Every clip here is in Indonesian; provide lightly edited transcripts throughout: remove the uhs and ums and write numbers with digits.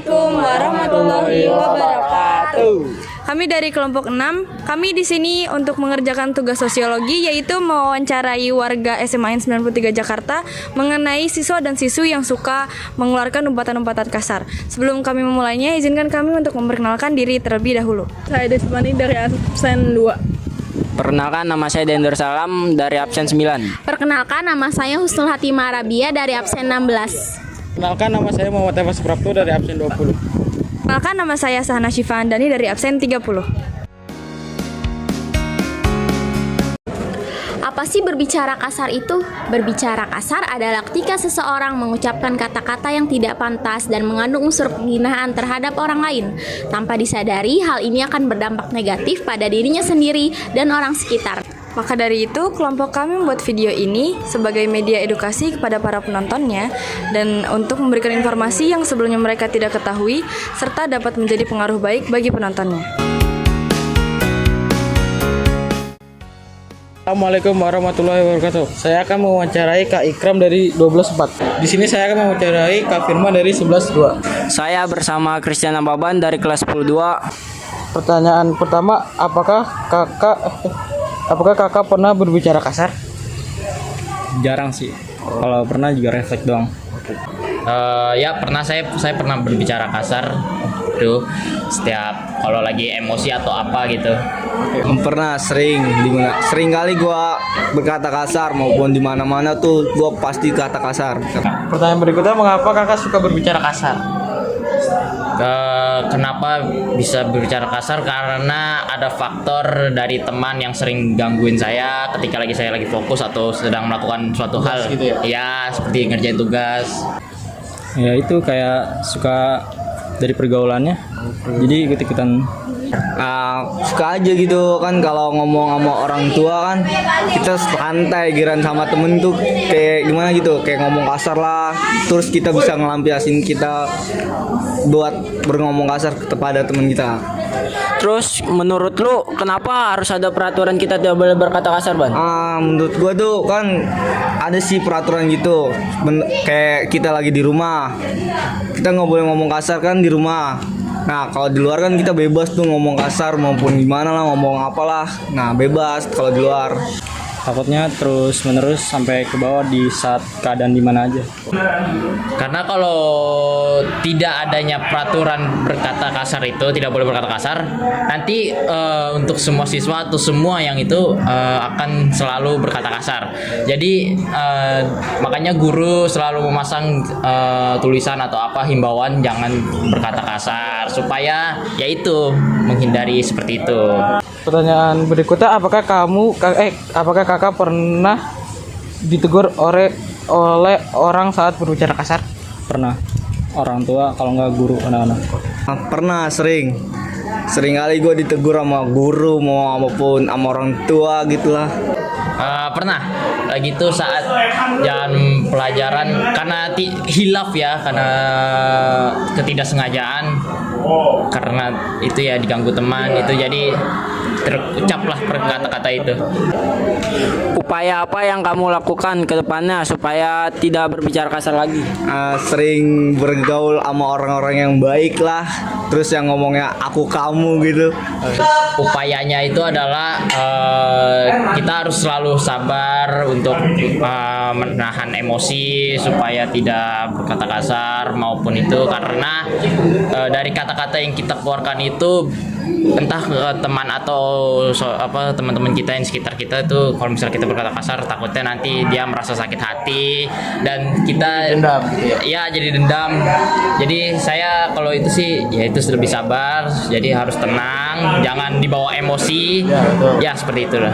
Assalamualaikum warahmatullahi wabarakatuh. Kami dari kelompok 6. Kami di sini untuk mengerjakan tugas sosiologi, yaitu mewawancarai warga SMA N 93 Jakarta mengenai siswa dan siswi yang suka mengeluarkan umpatan-umpatan kasar. Sebelum kami memulainya, izinkan kami untuk memperkenalkan diri terlebih dahulu. Saya Desmani dari absen 2. Perkenalkan, nama saya Dendor Salam dari absen 9. Perkenalkan, nama saya Husnul Hatimah Arabia dari absen 16. Perkenalkan, nama saya Muhammad Tefas Prapto dari absen 20. Perkenalkan, nama saya Sahana Syifa Andani dari absen 30. Apa sih berbicara kasar itu? Berbicara kasar adalah ketika seseorang mengucapkan kata-kata yang tidak pantas dan mengandung unsur penghinaan terhadap orang lain. Tanpa disadari, hal ini akan berdampak negatif pada dirinya sendiri dan orang sekitar. Maka dari itu, kelompok kami membuat video ini sebagai media edukasi kepada para penontonnya dan untuk memberikan informasi yang sebelumnya mereka tidak ketahui serta dapat menjadi pengaruh baik bagi penontonnya. Assalamualaikum warahmatullahi wabarakatuh. Saya akan mewawancarai Kak Ikram dari 12.4. Di sini saya akan mewawancarai Kak Firman dari 11.2. Saya bersama Christian Ambaban dari kelas 10-2. Pertanyaan pertama, apakah kakak pernah berbicara kasar? Jarang sih. Kalau pernah juga refleks doang. Ya pernah, saya pernah berbicara kasar tuh setiap kalau lagi emosi atau apa gitu. Pernah sering kali gua berkata kasar maupun di mana-mana tuh gua pasti kata kasar. Pertanyaan berikutnya, mengapa kakak suka berbicara kasar? Kenapa bisa berbicara kasar? Karena ada faktor dari teman yang sering gangguin saya ketika saya lagi fokus atau sedang melakukan suatu hal gitu ya? Ya seperti ngerjain tugas. Ya itu kayak suka dari pergaulannya. Jadi ikut-ikutan. Suka aja gitu kan, kalau ngomong sama orang tua kan kita santai, giran sama temen tuh kayak gimana gitu, kayak ngomong kasar lah, terus kita bisa ngelampiasin kita buat berngomong kasar kepada temen kita. Terus menurut lu kenapa harus ada peraturan kita tidak boleh berkata kasar, Ban? Menurut gua tuh kan ada sih peraturan gitu. Kayak kita lagi di rumah, kita nggak boleh ngomong kasar kan di rumah. Nah kalau di luar kan kita bebas tuh ngomong kasar maupun gimana lah, ngomong apalah. Nah bebas kalau di luar. Takutnya terus menerus sampai ke bawah di saat keadaan di mana aja. Karena kalau tidak adanya peraturan berkata kasar itu, tidak boleh berkata kasar, nanti untuk semua siswa atau semua yang itu akan selalu berkata kasar. Jadi makanya guru selalu memasang tulisan atau apa himbauan jangan berkata kasar supaya yaitu menghindari seperti itu. Pertanyaan berikutnya, apakah kakak pernah ditegur oleh orang saat berbicara kasar? Pernah. Orang tua, kalau nggak guru anak-anak. Pernah, sering kali gue ditegur sama guru maupun sama orang tua gitulah. Pernah lagi itu saat jam pelajaran karena hilaf ya, karena ketidaksengajaan, karena itu ya diganggu teman itu, jadi terucaplah kata-kata itu. Upaya apa yang kamu lakukan ke depannya supaya tidak berbicara kasar lagi? Sering bergaul sama orang-orang yang baik lah, terus yang ngomongnya aku kamu gitu. Upayanya itu adalah kita harus selalu sabar untuk menahan emosi supaya tidak berkata kasar maupun itu, karena dari kata-kata yang kita keluarkan itu entah ke teman atau teman-teman kita yang sekitar kita itu, kalau misalnya kita berkata kasar takutnya nanti dia merasa sakit hati dan kita Dendam gitu ya, jadi dendam. Jadi saya kalau itu sih ya itu lebih sabar, jadi harus tenang, jangan dibawa emosi ya seperti itulah.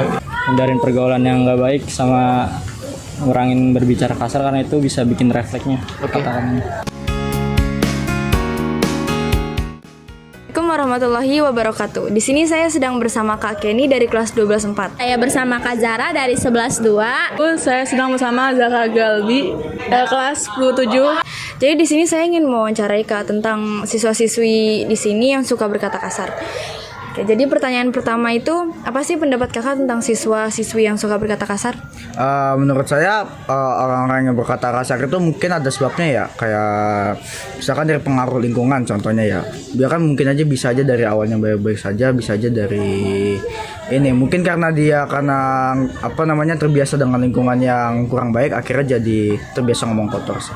Hindarin pergaulan yang nggak baik sama ngurangin berbicara kasar, karena itu bisa bikin refleksnya. Assalamualaikum warahmatullahi wabarakatuh. Di sini saya sedang bersama Kak Kenny dari kelas 12.4. Saya bersama Kak Zara dari 11.2. Saya sedang bersama Zara Galbi kelas 10.7. Jadi di sini saya ingin mewawancarai Kak tentang siswa-siswi di sini yang suka berkata kasar. Oke, jadi pertanyaan pertama itu, apa sih pendapat kakak tentang siswa-siswi yang suka berkata kasar? Menurut saya orang-orang yang berkata kasar itu mungkin ada sebabnya ya, kayak misalkan dari pengaruh lingkungan contohnya ya. Dia kan mungkin aja bisa aja dari awalnya baik-baik saja, bisa aja dari ini mungkin karena dia terbiasa dengan lingkungan yang kurang baik, akhirnya jadi terbiasa ngomong kotor sih.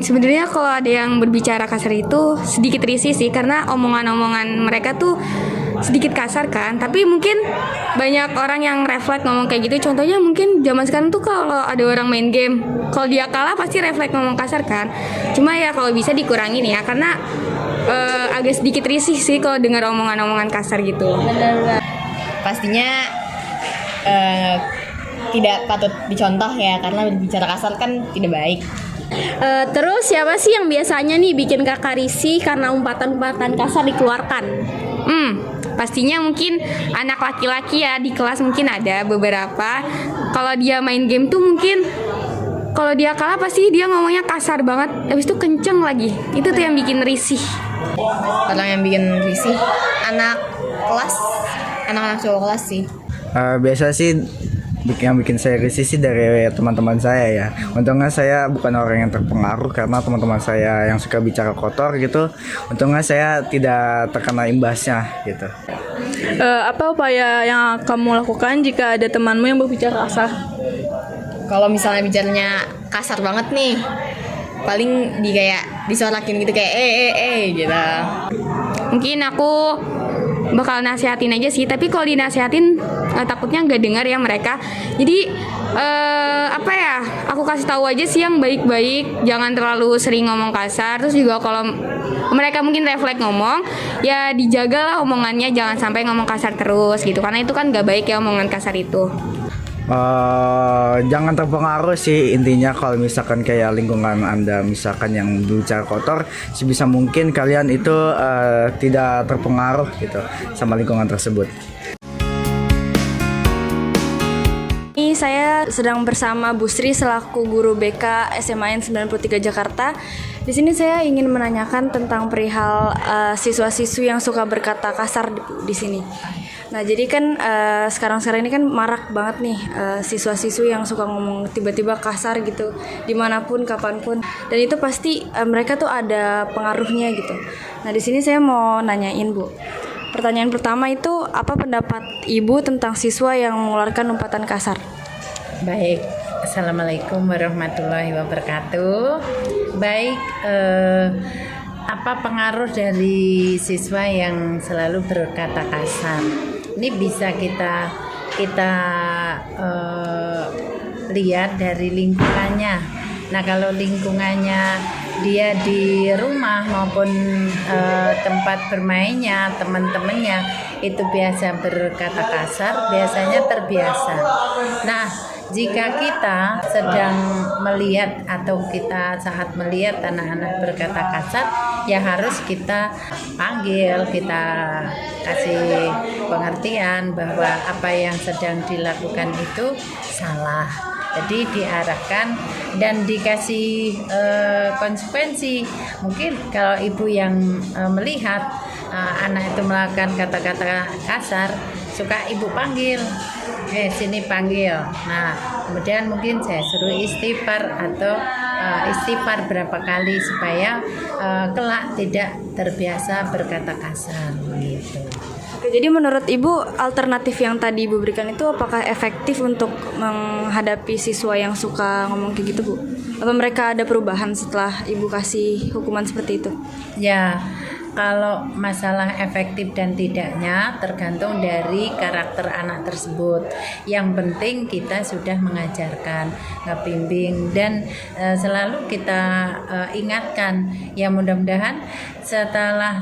Sebenarnya kalau ada yang berbicara kasar itu sedikit risih sih, karena omongan-omongan mereka tuh sedikit kasar kan, tapi mungkin banyak orang yang refleks ngomong kayak gitu. Contohnya mungkin zaman sekarang tuh kalau ada orang main game, kalau dia kalah pasti refleks ngomong kasar kan. Cuma ya kalau bisa dikurangin ya, karena agak sedikit risih sih kalau dengar omongan-omongan kasar gitu. Pastinya tidak patut dicontoh ya, karena bicara kasar kan tidak baik. Terus siapa sih yang biasanya nih bikin kakak risih karena umpatan-umpatan kasar dikeluarkan? Pastinya mungkin anak laki-laki ya, di kelas mungkin ada beberapa. Kalau dia main game tuh mungkin kalau dia kalah pasti dia ngomongnya kasar banget, habis itu kenceng lagi. Itu tuh yang bikin risih. Kalau yang bikin risih anak kelas, anak-anak cowok kelas sih. Biasa sih yang bikin saya risih sih dari teman-teman saya ya. Untungnya saya bukan orang yang terpengaruh karena teman-teman saya yang suka bicara kotor gitu. Untungnya saya tidak terkena imbasnya gitu. Apa upaya yang kamu lakukan jika ada temanmu yang berbicara kasar? Kalau misalnya bicaranya kasar banget nih, paling disorakin gitu kayak gitu. Mungkin aku bakal nasihatin aja sih, tapi kalau dinasihatin takutnya nggak dengar ya mereka. Jadi aku kasih tahu aja sih yang baik-baik, jangan terlalu sering ngomong kasar. Terus juga kalau mereka mungkin refleks ngomong, ya dijagalah omongannya, jangan sampai ngomong kasar terus gitu, karena itu kan nggak baik ya omongan kasar itu. Jangan terpengaruh sih intinya. Kalau misalkan kayak lingkungan Anda misalkan yang bicara kotor, sebisa mungkin kalian itu tidak terpengaruh gitu sama lingkungan tersebut. Ini saya sedang bersama Bu Sri selaku guru BK SMAN 93 Jakarta. Di sini saya ingin menanyakan tentang perihal siswa-siswi yang suka berkata kasar di sini. Nah, jadi kan sekarang ini kan marak banget nih siswa-siswi yang suka ngomong tiba-tiba kasar gitu dimanapun, kapanpun, dan itu pasti mereka tuh ada pengaruhnya gitu. Nah, di sini saya mau nanyain Bu. Pertanyaan pertama itu, apa pendapat Ibu tentang siswa yang mengeluarkan umpatan kasar? Baik, Assalamualaikum warahmatullahi wabarakatuh. Baik, apa pengaruh dari siswa yang selalu berkata kasar? Ini bisa kita lihat dari lingkungannya. Nah, kalau lingkungannya dia di rumah maupun tempat bermainnya, teman-temannya itu biasa berkata kasar, biasanya terbiasa. Nah, jika kita sedang melihat atau kita saat melihat anak-anak berkata kasar, ya harus kita panggil, kita kasih pengertian bahwa apa yang sedang dilakukan itu salah. Jadi diarahkan dan dikasih konsekuensi. Mungkin kalau ibu yang melihat anak itu melakukan kata-kata kasar, suka ibu panggil, sini panggil. Nah, kemudian mungkin saya suruh istighfar atau istighfar berapa kali supaya kelak tidak terbiasa berkata kasar gitu. Oke, jadi menurut Ibu alternatif yang tadi Ibu berikan itu apakah efektif untuk menghadapi siswa yang suka ngomong kayak gitu, Bu? Apa mereka ada perubahan setelah Ibu kasih hukuman seperti itu? Ya, kalau masalah efektif dan tidaknya tergantung dari karakter anak tersebut. Yang penting kita sudah mengajarkan, ngebimbing, dan selalu kita ingatkan. Ya, mudah-mudahan setelah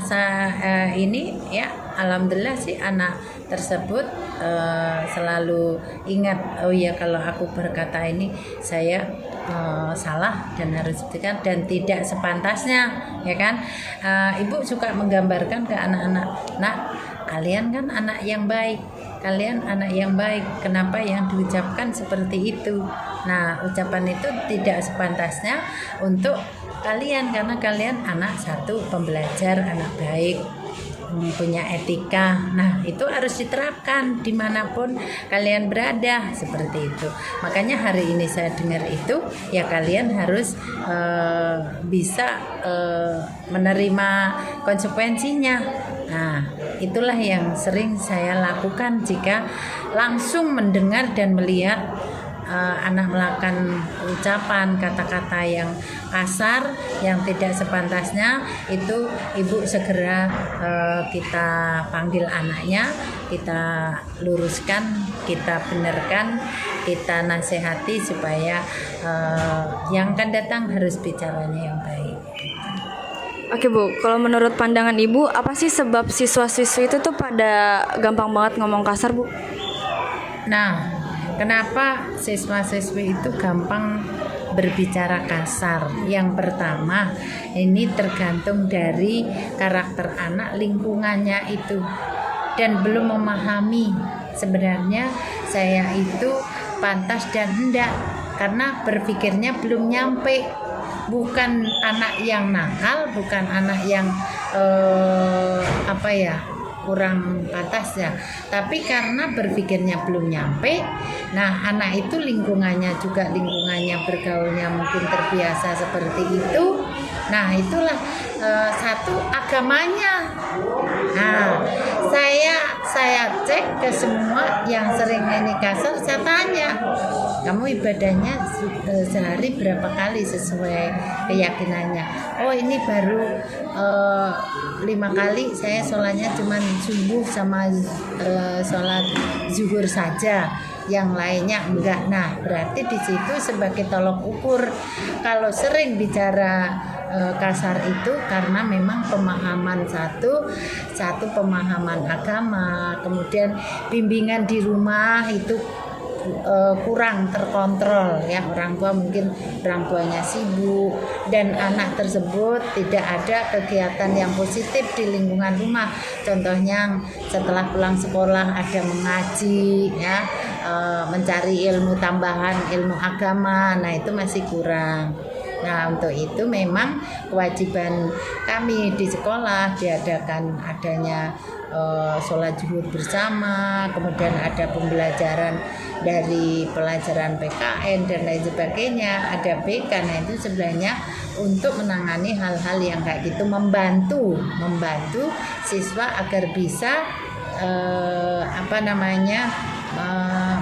ini ya, alhamdulillah sih anak tersebut selalu ingat, oh ya kalau aku berkata ini saya salah dan harus dibuktikan dan tidak sepantasnya, ya kan. Ibu suka menggambarkan ke anak-anak, nak, kalian kan anak yang baik, kalian anak yang baik, kenapa yang diucapkan seperti itu? Nah, ucapan itu tidak sepantasnya untuk kalian karena kalian anak satu pembelajar, anak baik. punya etika. Nah, itu harus diterapkan dimanapun kalian berada, seperti itu. Makanya hari ini saya dengar itu, ya kalian harus bisa menerima konsekuensinya. Nah, itulah yang sering saya lakukan jika langsung mendengar dan melihat anak melakukan ucapan kata-kata yang kasar, yang tidak sepantasnya, itu ibu segera kita panggil anaknya, kita luruskan, kita benarkan, kita nasihati supaya yang akan datang harus bicaranya yang baik. Oke Bu, kalau menurut pandangan Ibu, apa sih sebab siswa-siswi itu tuh pada gampang banget ngomong kasar Bu? Nah, kenapa siswa-siswi itu gampang berbicara kasar? Yang pertama, ini tergantung dari karakter anak, lingkungannya itu, dan belum memahami sebenarnya saya itu pantas dan hendak, karena berpikirnya belum nyampe. Bukan anak yang nakal, bukan anak yang kurang pantas ya, tapi karena berpikirnya belum nyampe. Nah, anak itu lingkungannya bergaulnya mungkin terbiasa seperti itu. Nah, itulah satu agamanya. Nah, saya cek ke semua yang sering ini kasar, saya tanya, kamu ibadahnya sehari berapa kali sesuai keyakinannya? Oh, ini baru 5 kali, saya sholatnya cuma subuh sama sholat zuhur saja, yang lainnya enggak. Nah, berarti di situ sebagai tolok ukur kalau sering bicara kasar itu karena memang pemahaman satu pemahaman agama, kemudian bimbingan di rumah itu kurang terkontrol ya. Orang tuanya sibuk dan anak tersebut tidak ada kegiatan yang positif di lingkungan rumah. Contohnya setelah pulang sekolah ada mengaji ya, mencari ilmu tambahan, ilmu agama. Nah, itu masih kurang. Nah, untuk itu memang kewajiban kami di sekolah diadakan adanya sholat zuhur bersama, kemudian ada pembelajaran dari pelajaran PKN dan lain sebagainya, ada BK. Nah, itu sebenarnya untuk menangani hal-hal yang kayak gitu, membantu siswa agar bisa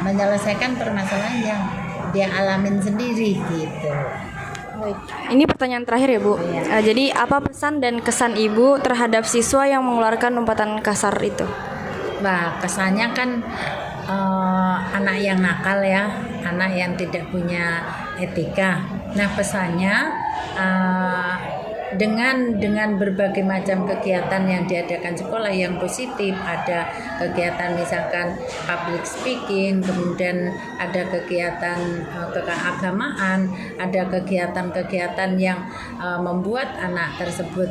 menyelesaikan permasalahan yang dia alamin sendiri gitu. Ini pertanyaan terakhir ya Bu. Jadi apa pesan dan kesan Ibu terhadap siswa yang mengeluarkan umpatan kasar itu? Nah, kesannya kan anak yang nakal ya, anak yang tidak punya etika. Nah, pesannya dengan berbagai macam kegiatan yang diadakan sekolah yang positif, ada kegiatan misalkan public speaking, kemudian ada kegiatan keagamaan, ada kegiatan-kegiatan yang membuat anak tersebut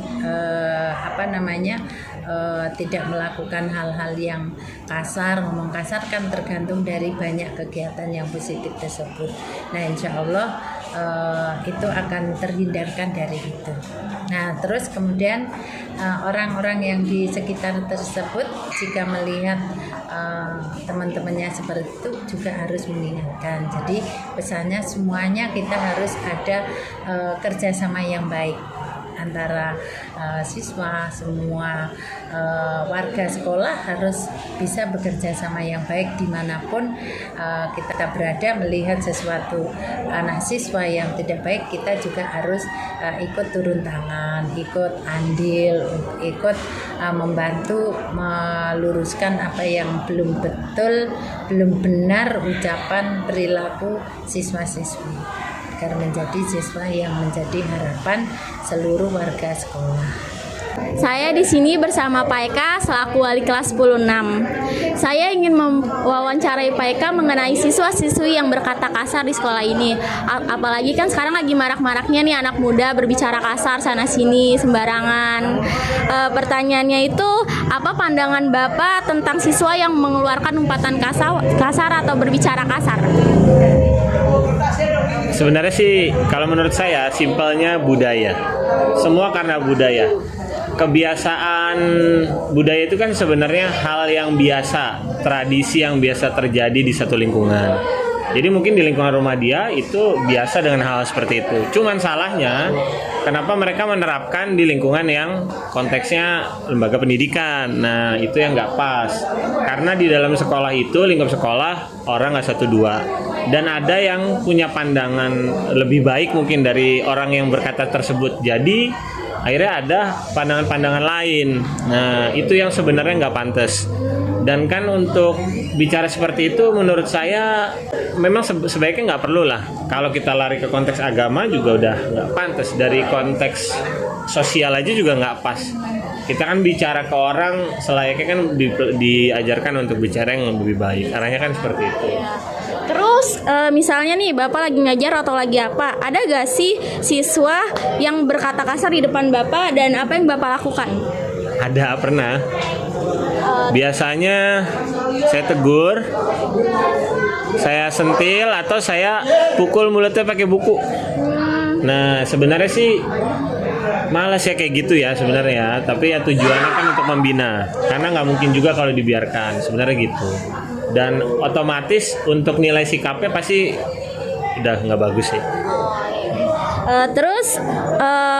tidak melakukan hal-hal yang kasar, ngomong kasar kan tergantung dari banyak kegiatan yang positif tersebut. Nah, insya Allah itu akan terhindarkan dari itu. Nah, terus kemudian orang-orang yang di sekitar tersebut jika melihat teman-temannya seperti itu juga harus mengingatkan. Jadi pesannya semuanya kita harus ada kerjasama yang baik antara siswa, semua warga sekolah harus bisa bekerja sama yang baik dimanapun kita berada. Melihat sesuatu anak siswa yang tidak baik, kita juga harus ikut turun tangan, ikut andil, ikut membantu meluruskan apa yang belum betul, belum benar ucapan perilaku siswa-siswi, agar menjadi siswa yang menjadi harapan seluruh warga sekolah. Saya di sini bersama Pak Eka selaku wali kelas 10-6. Saya ingin mewawancarai Pak Eka mengenai siswa-siswi yang berkata kasar di sekolah ini. Apalagi kan sekarang lagi marak-maraknya nih anak muda berbicara kasar sana sini sembarangan. Pertanyaannya itu, apa pandangan Bapak tentang siswa yang mengeluarkan umpatan kasar atau berbicara kasar? Sebenarnya sih kalau menurut saya simpelnya budaya. Semua karena budaya. kebiasaan budaya itu kan sebenarnya hal yang biasa, tradisi yang biasa terjadi di satu lingkungan. Jadi mungkin di lingkungan rumah dia itu biasa dengan hal seperti itu. Cuman salahnya kenapa mereka menerapkan di lingkungan yang konteksnya lembaga pendidikan. Nah itu yang nggak pas. Karena di dalam sekolah itu, lingkup sekolah, orang nggak satu dua. Dan ada yang punya pandangan lebih baik mungkin dari orang yang berkata tersebut. Jadi akhirnya ada pandangan-pandangan lain. Nah itu yang sebenarnya nggak pantas. Dan kan untuk bicara seperti itu menurut saya memang sebaiknya nggak perlu lah. Kalau kita lari ke konteks agama juga udah nggak pantas. Dari konteks sosial aja juga nggak pas. Kita kan bicara ke orang selayaknya kan diajarkan untuk bicara yang lebih baik. Arahnya kan seperti itu. Terus misalnya nih Bapak lagi ngajar atau lagi apa, ada gak sih siswa yang berkata kasar di depan Bapak dan apa yang Bapak lakukan? Ada, pernah. Biasanya saya tegur, saya sentil atau saya pukul mulutnya pakai buku. Nah sebenarnya sih malas ya kayak gitu ya sebenarnya, tapi ya tujuannya kan untuk membina, karena nggak mungkin juga kalau dibiarkan sebenarnya gitu. Dan otomatis untuk nilai sikapnya pasti udah nggak bagus sih. Terus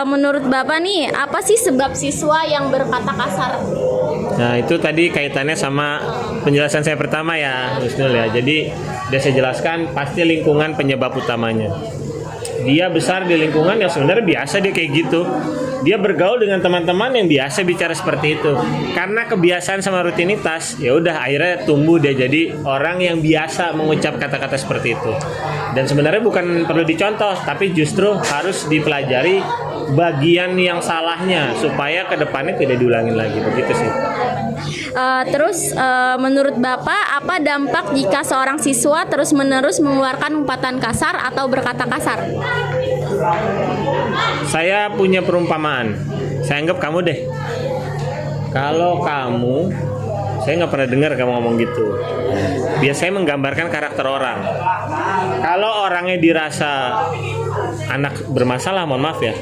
menurut Bapak nih, apa sih sebab siswa yang berkata kasar? Nah itu tadi kaitannya sama penjelasan saya pertama ya, Husnul ya. Jadi udah saya jelaskan pasti lingkungan penyebab utamanya. Dia besar di lingkungan yang sebenarnya biasa dia kayak gitu. Dia bergaul dengan teman-teman yang biasa bicara seperti itu. Karena kebiasaan sama rutinitas, ya udah akhirnya tumbuh dia jadi orang yang biasa mengucap kata-kata seperti itu. Dan sebenarnya bukan perlu dicontoh, tapi justru harus dipelajari bagian yang salahnya supaya kedepannya tidak diulangin lagi, begitu sih. Terus menurut Bapak apa dampak jika seorang siswa terus-menerus mengeluarkan umpatan kasar atau berkata kasar? Saya punya perumpamaan. Saya anggap kamu deh. Kalau kamu, saya nggak pernah dengar kamu ngomong gitu. Biasanya menggambarkan karakter orang. Kalau orangnya dirasa anak bermasalah, mohon maaf ya,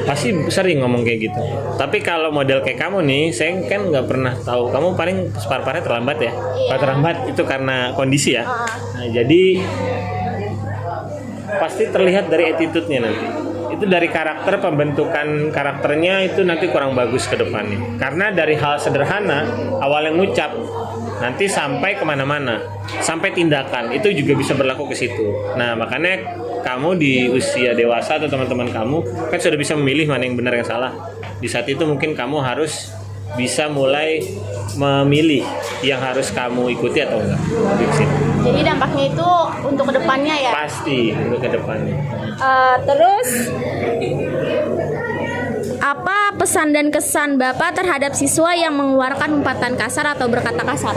pasti sering ngomong kayak gitu. Tapi kalau model kayak kamu nih, saya kan nggak pernah tahu. Kamu paling separ-parnya terlambat ya. Kalau terlambat itu karena kondisi ya. Nah, jadi pasti terlihat dari attitude-nya nanti. Itu dari karakter, pembentukan karakternya itu nanti kurang bagus ke depannya. Karena dari hal sederhana, awalnya ngucap, nanti sampai kemana-mana, sampai tindakan, itu juga bisa berlaku ke situ. Nah makanya kamu di usia dewasa atau teman-teman kamu kan sudah bisa memilih mana yang benar yang salah. Di saat itu mungkin kamu harus bisa mulai memilih yang harus kamu ikuti atau enggak. Jadi dampaknya itu untuk kedepannya ya? Pasti untuk kedepannya. Terus apa pesan dan kesan Bapak terhadap siswa yang mengeluarkan umpatan kasar atau berkata kasar?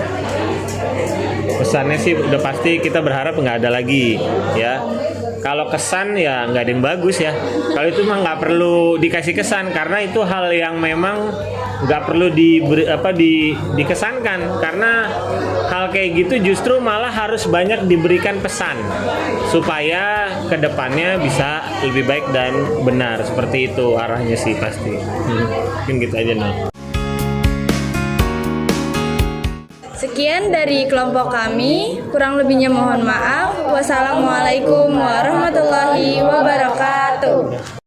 Pesannya sih udah pasti kita berharap nggak ada lagi ya. Kalau kesan ya nggak ada yang bagus ya. Kalau itu mah nggak perlu dikasih kesan karena itu hal yang memang nggak perlu dikesankan, karena hal kayak gitu justru malah harus banyak diberikan pesan supaya kedepannya bisa lebih baik dan benar. Seperti itu arahnya sih pasti. Mungkin gitu aja nah. Sekian dari kelompok kami, kurang lebihnya mohon maaf. Wassalamualaikum warahmatullahi wabarakatuh.